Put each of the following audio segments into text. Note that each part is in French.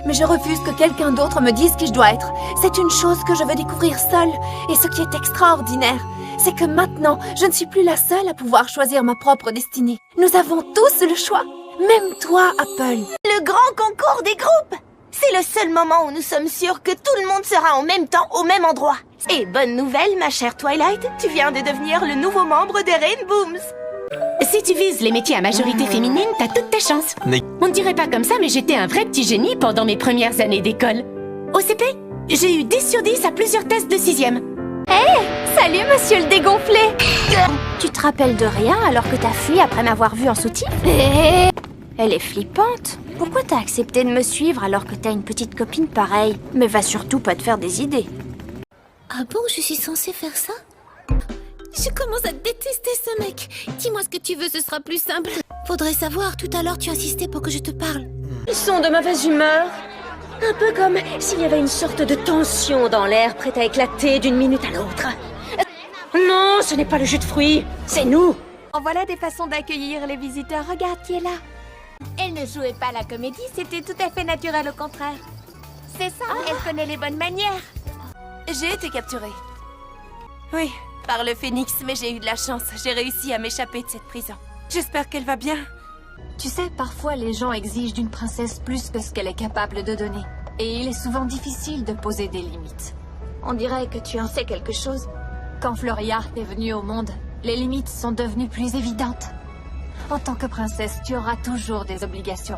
Mais je refuse que quelqu'un d'autre me dise qui je dois être. C'est une chose que je veux découvrir seule. Et ce qui est extraordinaire, c'est que maintenant, je ne suis plus la seule à pouvoir choisir ma propre destinée. Nous avons tous le choix. Même toi, Apple. Le grand concours des groupes! C'est le seul moment où nous sommes sûrs que tout le monde sera en même temps au même endroit. Et bonne nouvelle, ma chère Twilight, tu viens de devenir le nouveau membre des Rainbooms. Si tu vises les métiers à majorité féminine, t'as toutes tes chances. On ne dirait pas comme ça, mais j'étais un vrai petit génie pendant mes premières années d'école. Au CP, j'ai eu 10 sur 10 à plusieurs tests de 6e. Salut, monsieur le dégonflé. Tu te rappelles de rien alors que t'as fui après m'avoir vue en soutif? Elle est flippante. Pourquoi t'as accepté de me suivre alors que t'as une petite copine pareille? Mais va surtout pas te faire des idées. Ah bon, je suis censée faire ça? Je commence à détester ce mec. Dis-moi ce que tu veux, ce sera plus simple. Faudrait savoir, tout à l'heure tu insistais pour que je te parle. Ils sont de mauvaise humeur. Un peu comme s'il y avait une sorte de tension dans l'air prête à éclater d'une minute à l'autre. Non, ce n'est pas le jus de fruits, c'est nous. En voilà des façons d'accueillir les visiteurs. Regarde qui est là. Elle ne jouait pas la comédie, c'était tout à fait naturel au contraire. C'est ça, elle connaît les bonnes manières. J'ai été capturée. Oui, par le Phénix, mais j'ai eu de la chance. J'ai réussi à m'échapper de cette prison. J'espère qu'elle va bien. Tu sais, parfois les gens exigent d'une princesse plus que ce qu'elle est capable de donner. Et il est souvent difficile de poser des limites. On dirait que tu en sais quelque chose. Quand Floria est venue au monde, les limites sont devenues plus évidentes. En tant que princesse, tu auras toujours des obligations.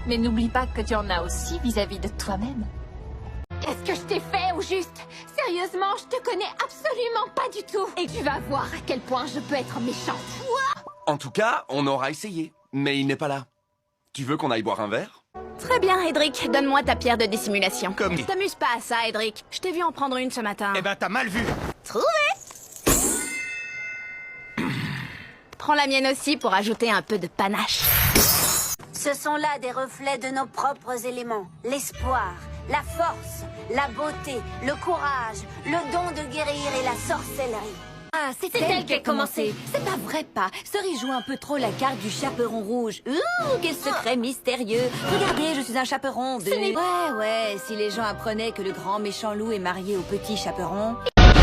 Mais n'oublie pas que tu en as aussi vis-à-vis de toi-même. Qu'est-ce que je t'ai fait au juste? Sérieusement, je te connais absolument pas du tout. Et tu vas voir à quel point je peux être méchante. En tout cas, on aura essayé. Mais il n'est pas là. Tu veux qu'on aille boire un verre? Très bien, Edric, donne-moi ta pierre de dissimulation. Comme... T'amuses pas à ça, Edric. Je t'ai vu en prendre une ce matin. Eh ben, t'as mal vu. Trouvé! Prends la mienne aussi pour ajouter un peu de panache. Ce sont là des reflets de nos propres éléments. L'espoir, la force, la beauté, le courage, le don de guérir et la sorcellerie. Ah, c'est elle qui a commencé. C'est pas vrai, pas. Cerise joue un peu trop la carte du chaperon rouge. Ouh, quel secret mystérieux. Regardez, je suis un chaperon de... Ouais, si les gens apprenaient que le grand méchant loup est marié au petit chaperon...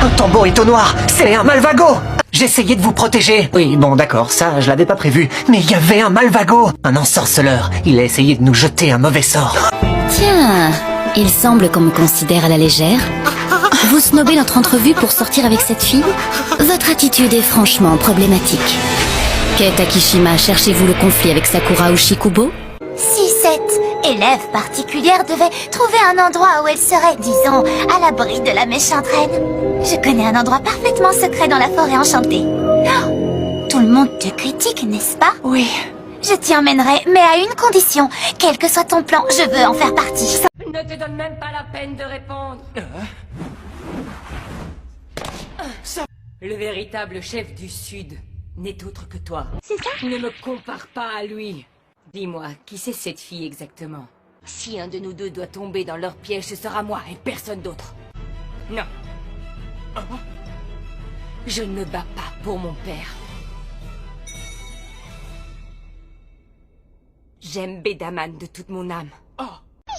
Un tambour étonnoir, c'est un malvago. J'essayais de vous protéger. Oui, bon d'accord, ça je l'avais pas prévu. Mais il y avait un malvago, un ensorceleur. Il a essayé de nous jeter un mauvais sort. Tiens, il semble qu'on me considère à la légère. Vous snobez notre entrevue pour sortir avec cette fille? Votre attitude est franchement problématique. Kate Akishima, cherchez-vous le conflit avec Sakura Ushikubo? Si cette élève particulière devait trouver un endroit où elle serait, disons, à l'abri de la méchante reine. Je connais un endroit parfaitement secret dans la forêt enchantée. Oh, tout le monde te critique, n'est-ce pas? Oui. Je t'y emmènerai, mais à une condition. Quel que soit ton plan, je veux en faire partie. Ne te donne même pas la peine de répondre. Le véritable chef du Sud n'est autre que toi. C'est ça? Ne me compare pas à lui. Dis-moi, qui c'est cette fille exactement? Si un de nous deux doit tomber dans leur piège, ce sera moi et personne d'autre. Non. Je ne me bats pas pour mon père. J'aime Bedaman de toute mon âme.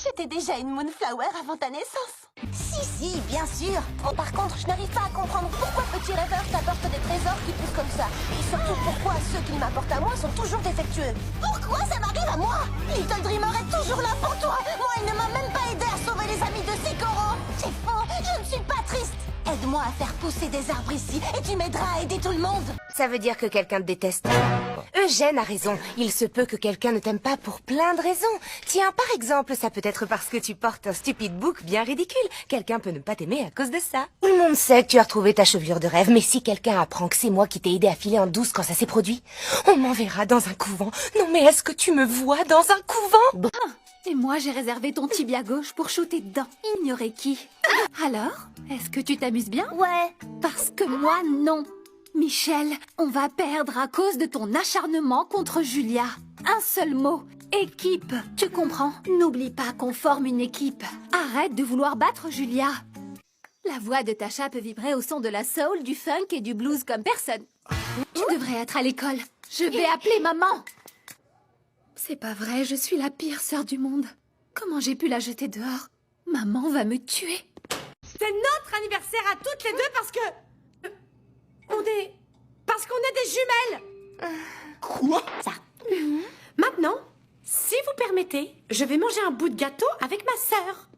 J'étais déjà une Moonflower avant ta naissance. Si, bien sûr. Oh, par contre, je n'arrive pas à comprendre pourquoi Petit Rêveur t'apporte des trésors qui poussent comme ça. Et surtout pourquoi ceux qu'il m'apporte à moi sont toujours défectueux. Pourquoi ça m'arrive à moi? Little Dreamer est toujours là pour toi. Moi, il ne m'a même pas aidé à sauver les amis de Sikoro. C'est faux, je ne suis pas triste. Aide-moi à faire pousser des arbres ici et tu m'aideras à aider tout le monde. Ça veut dire que quelqu'un te déteste. Eugène a raison. Il se peut que quelqu'un ne t'aime pas pour plein de raisons. Tiens, par exemple, ça peut être parce que tu portes un stupide bouc bien ridicule. Quelqu'un peut ne pas t'aimer à cause de ça. Tout le monde sait que tu as retrouvé ta chevelure de rêve, mais si quelqu'un apprend que c'est moi qui t'ai aidé à filer en douce quand ça s'est produit, on m'enverra dans un couvent. Non mais est-ce que tu me vois dans un couvent? Et moi, j'ai réservé ton tibia gauche pour shooter dedans. Ignorer qui? Alors, est-ce que tu t'amuses bien? Ouais. Parce que moi, non. Michel, on va perdre à cause de ton acharnement contre Julia. Un seul mot. Équipe. Tu comprends? N'oublie pas qu'on forme une équipe. Arrête de vouloir battre Julia. La voix de Tasha peut vibrer au son de la soul, du funk et du blues comme personne. Tu devrais être à l'école. Je vais appeler maman. C'est pas vrai, je suis la pire sœur du monde. Comment j'ai pu la jeter dehors? Maman va me tuer. C'est notre anniversaire à toutes les deux parce que... Parce qu'on est des jumelles. Quoi? Ça. Maintenant, si vous permettez, je vais manger un bout de gâteau avec ma sœur.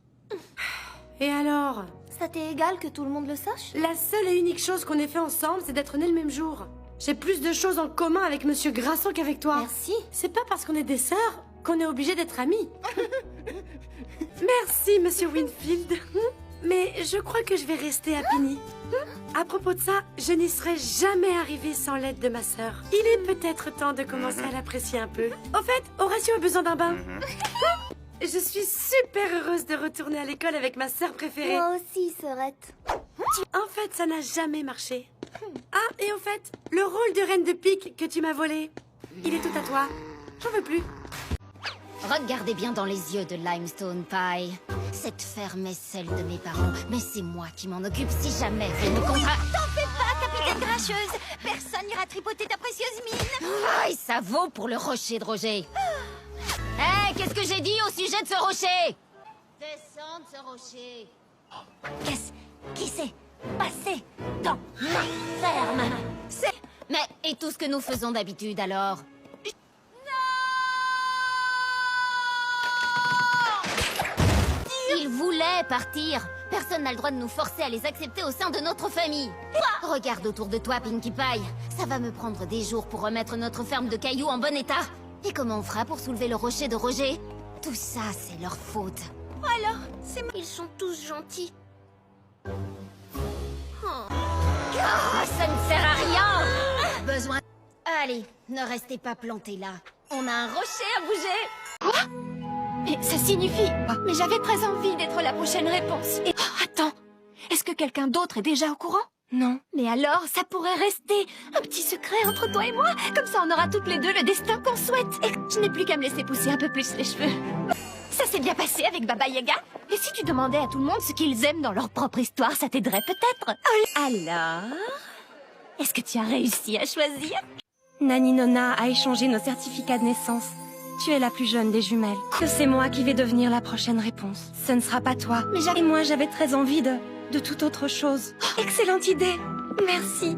Et alors? Ça t'est égal que tout le monde le sache? La seule et unique chose qu'on ait fait ensemble, c'est d'être nés le même jour. J'ai plus de choses en commun avec Monsieur Grasson qu'avec toi. Merci. C'est pas parce qu'on est des sœurs qu'on est obligé d'être amis. Merci, Monsieur Winfield. Mais je crois que je vais rester à Pigny. À propos de ça, je n'y serais jamais arrivée sans l'aide de ma sœur. Il est peut-être temps de commencer à l'apprécier un peu. Au fait, Horatio a besoin d'un bain. Je suis super heureuse de retourner à l'école avec ma sœur préférée. Moi aussi, sœurette. En fait, ça n'a jamais marché. Ah, et au fait, le rôle de reine de pique que tu m'as volé, il est tout à toi. J'en veux plus. Regardez bien dans les yeux de Limestone Pie. Cette ferme est celle de mes parents, mais c'est moi qui m'en occupe si jamais vous me contrat... T'en fais pas, capitaine Grincheuse. Personne n'ira tripoter ta précieuse mine. Aïe, ça vaut pour le rocher de Roger. Hé, qu'est-ce que j'ai dit au sujet de ce rocher? Descends de ce rocher. Qu'est-ce qui s'est passé dans ma ferme? Mais, et tout ce que nous faisons d'habitude alors? Ils voulaient partir. Personne n'a le droit de nous forcer à les accepter au sein de notre famille. Regarde autour de toi, Pinkie Pie. Ça va me prendre des jours pour remettre notre ferme de cailloux en bon état. Et comment on fera pour soulever le rocher de Roger? Tout ça, c'est leur faute. Alors, ils sont tous gentils. Oh, ça ne sert à rien. Besoin... Allez, ne restez pas plantés là. On a un rocher à bouger. Mais ça signifie... Mais j'avais très envie d'être la prochaine réponse. Et... Oh, attends, est-ce que quelqu'un d'autre est déjà au courant? Non. Mais alors, ça pourrait rester un petit secret entre toi et moi. Comme ça, on aura toutes les deux le destin qu'on souhaite. Et je n'ai plus qu'à me laisser pousser un peu plus les cheveux. Ça s'est bien passé avec Baba Yaga? Et si tu demandais à tout le monde ce qu'ils aiment dans leur propre histoire, ça t'aiderait peut-être? Alors... Est-ce que tu as réussi à choisir? Nani Nona a échangé nos certificats de naissance. Tu es la plus jeune des jumelles. Que c'est moi qui vais devenir la prochaine réponse. Ce ne sera pas toi. Mais et moi, j'avais très envie de toute autre chose. Excellente idée. Merci.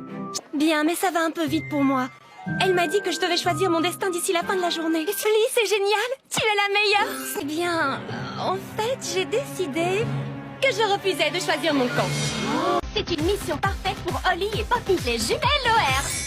Bien, mais ça va un peu vite pour moi. Elle m'a dit que je devais choisir mon destin d'ici la fin de la journée. Sully, c'est génial. Tu es la meilleure. C'est bien. En fait, j'ai décidé que je refusais de choisir mon camp. C'est une mission parfaite pour Holly et Poppy, les jumelles OR.